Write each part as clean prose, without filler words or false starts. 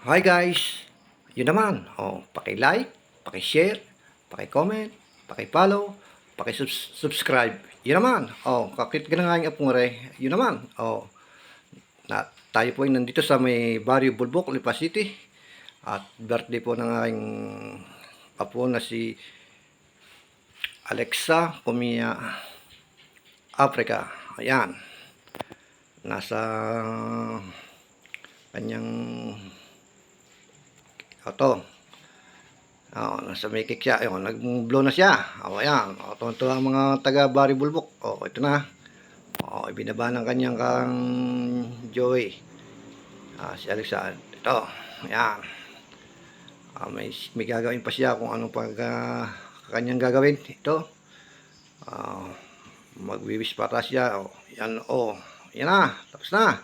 Hi guys! Yun naman, paki-like, paki-share, paki-comment, paki-follow, paki-subscribe. Yun naman, kakit ka na nga yung apong re. Yun naman, tayo po ay nandito sa may Barrio Bulbok, Lipa City. At birthday po ng aking apo na si Alexa Pumia Africa. Ayan, nasa kanyang auto. Nasa may kick siya. Ayun, nag-blow na siya. Ayan. Tuwan-tuwa ang mga taga Barrio Bulbok. Ito na. Ibinaba ng kanyang kang Joey. Si Alexa. Ito. Ayan. May gagawin pa siya kung ano pag kanyang gagawin. Ito. Magwiwis para siya. Yan. Yan na. Tapos na.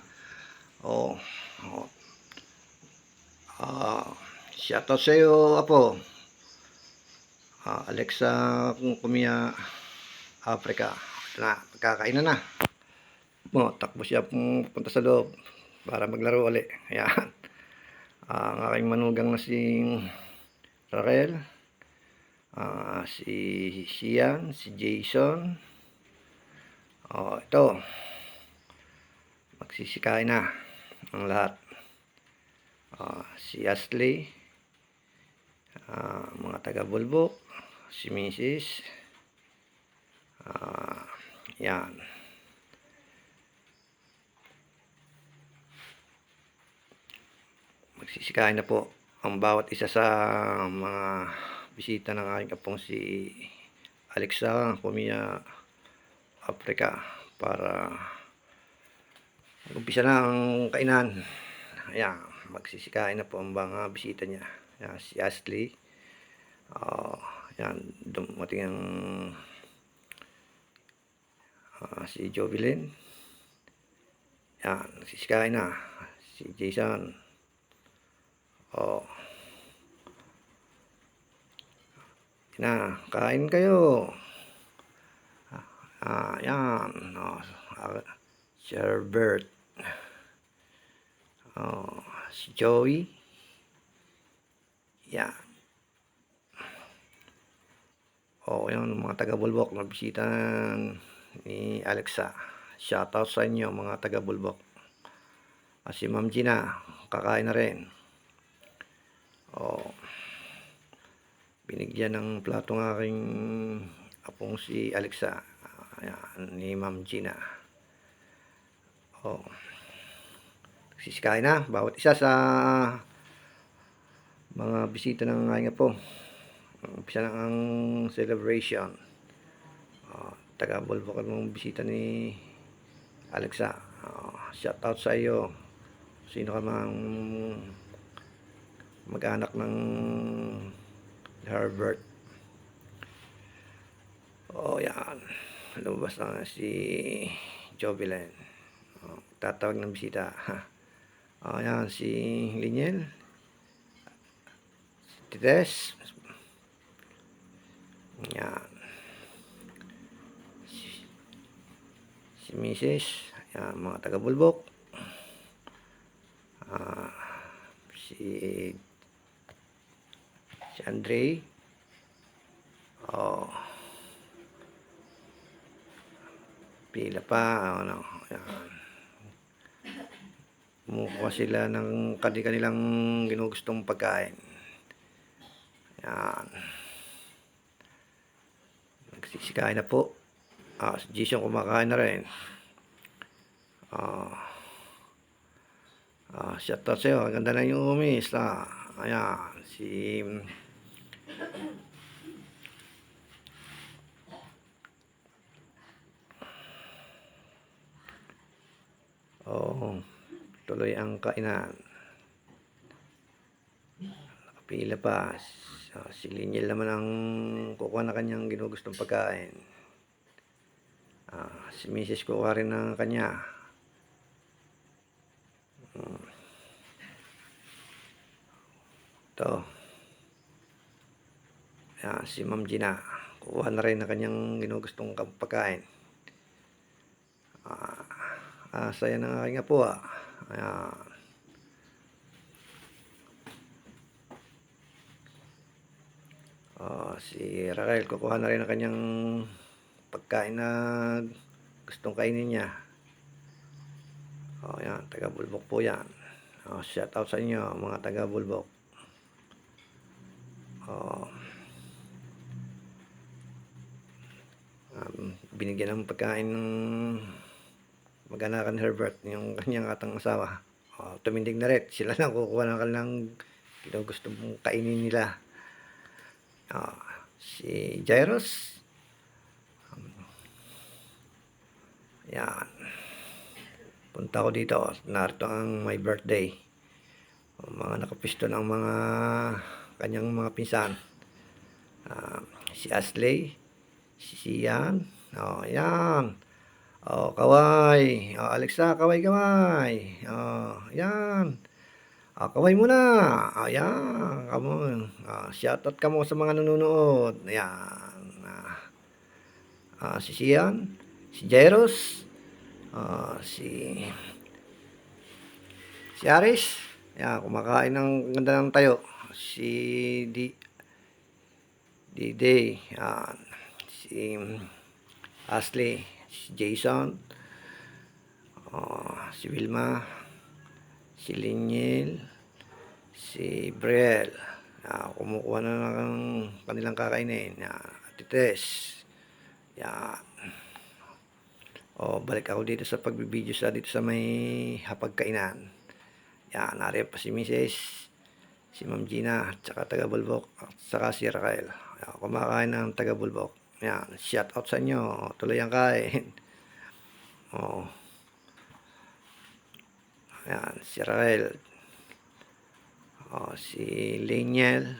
Shoutout sa iyo, Apo. Alexa Pumia Africa. Ito na, magkakain na. Takbo siya punta sa loob para maglaro ulit. Ayan. Ang aking manugang na si Raquel, si Sian, si Jason. Ito. Magsisikain na ang lahat. Si Ashley, mga taga Bulbok, si Mrs. Yan. Magsisikain na po ang bawat isa sa mga bisita ng aking apong si Alexa Pumia Africa para mag-umpisa na ang kainan. Ayan, magsisikain na po ang mga bisita niya. Ayan, si Ashley. Ayan, dumating ang si Jovelyn. Ayan, nagsisikain na. Si Jason. Na, kain kayo. Ayan. Si Herbert. Si Joey. Yan. Yan mga taga Bulbok na bisita ni Alexa. Shoutout sa inyo mga taga Bulbok. Si Ma'am Gina, kakain na rin. Binigyan ng plato ng aking apong si Alexa. Ayan, ni Ma'am Gina. Sisikain na bawat isa sa mga bisita ng aking apo. Umpisa na ang celebration. Taga Bulbok ang bisita ni Alexa. Shout out sa iyo. Sino ka mang mag-anak ng Herbert. Yan. Lumabas na si Jovelyn. Tatawag ng bisita. Yan, si Liniel. Si Tites. Yan. Si Mrs. Yan, mga taga Bulbok. Si Andre. Pila pa. Yan. Kumukuha sila ng kanilang ginugustong pagkain. Yan. Nagsisikain na po. Si Jason kumakain na rin. Shoutout sa'yo. Ang ganda na yung umis. Ayan. Si tuloy ang kainan. Nakapila pa. Si Liniel naman ang kukuha na kanyang ginugustong pagkain. Si Mrs. kukuha rin ng kanya. Ito. Si Ma'am Gina. Kukuha na rin ng kanyang ginugustong pagkain. Saya ng aking apo. Ayan. Si Raquel kukuha na rin ang kanyang pagkain na gustong kainin niya. Yan, taga Bulbok po yan. Shout out sa inyo mga taga Bulbok. Binigyan ng pagkain ng mag-anakan Herbert, yung kanyang atang asawa. Tumindig na rin, sila lang kukuha ng kanilang gusto mong kainin nila. Si Jairus, yan, punta ko dito, narito ang my birthday. Mga nakapisto ng mga kanyang mga pinsan. Si Ashley, si Sian, yan. Kaway. Alexa, kaway. Yan. Kaway muna. Yan. Come on. Shoutout ka mo sa mga nanonood. Yan. Si Sian, si Jairus, si Aris. Yan, kumakain ng ganda ng tayo. Si Day. Yan. Si Ashley, si Jason, si Wilma, si Linyel, si Briel. Kumukuha na ng kanilang kakainin. Tites. Yan. Balik ako dito sa pagbibideo dito sa may hapagkainan. Yan, nariyan pa si Mrs., si Ma'am Gina, at saka taga Bulbok, at saka si Raquel. Kumakain ng taga Bulbok. Yan, shout out sa inyo. Tuloy ang kain. Yan, si Raquel. Si Leniel.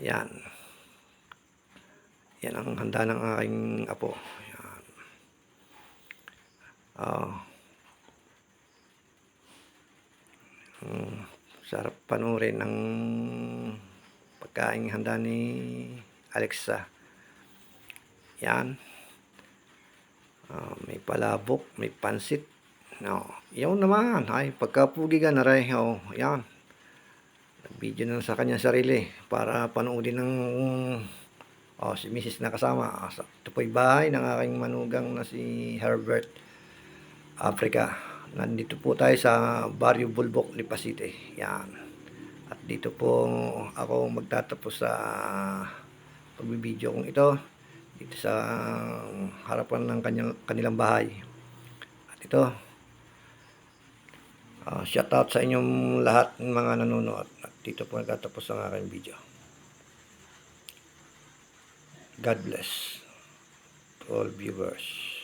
Yan. Yan ang handa ng aking apo. Yan. Sarap panurin ng pagkain handa ni Alexa. Yan. May palabok, may pansit. Yun naman. Ay, pagkapugi ka na rin. Yan. Video na sa kanya sarili para panoodin ng si Mrs. na kasama. Ito po yung bahay ng aking manugang na si Herbert Africa. Nandito po tayo sa Barrio Bulbok, Lipa City. Yan. At dito po ako magtatapos sa pagbibideo kong ito. Dito sa harapan ng kanilang bahay. At ito, shout out sa inyong lahat ng mga nanonood. At dito po nagtatapos ang aking video. God bless to all viewers.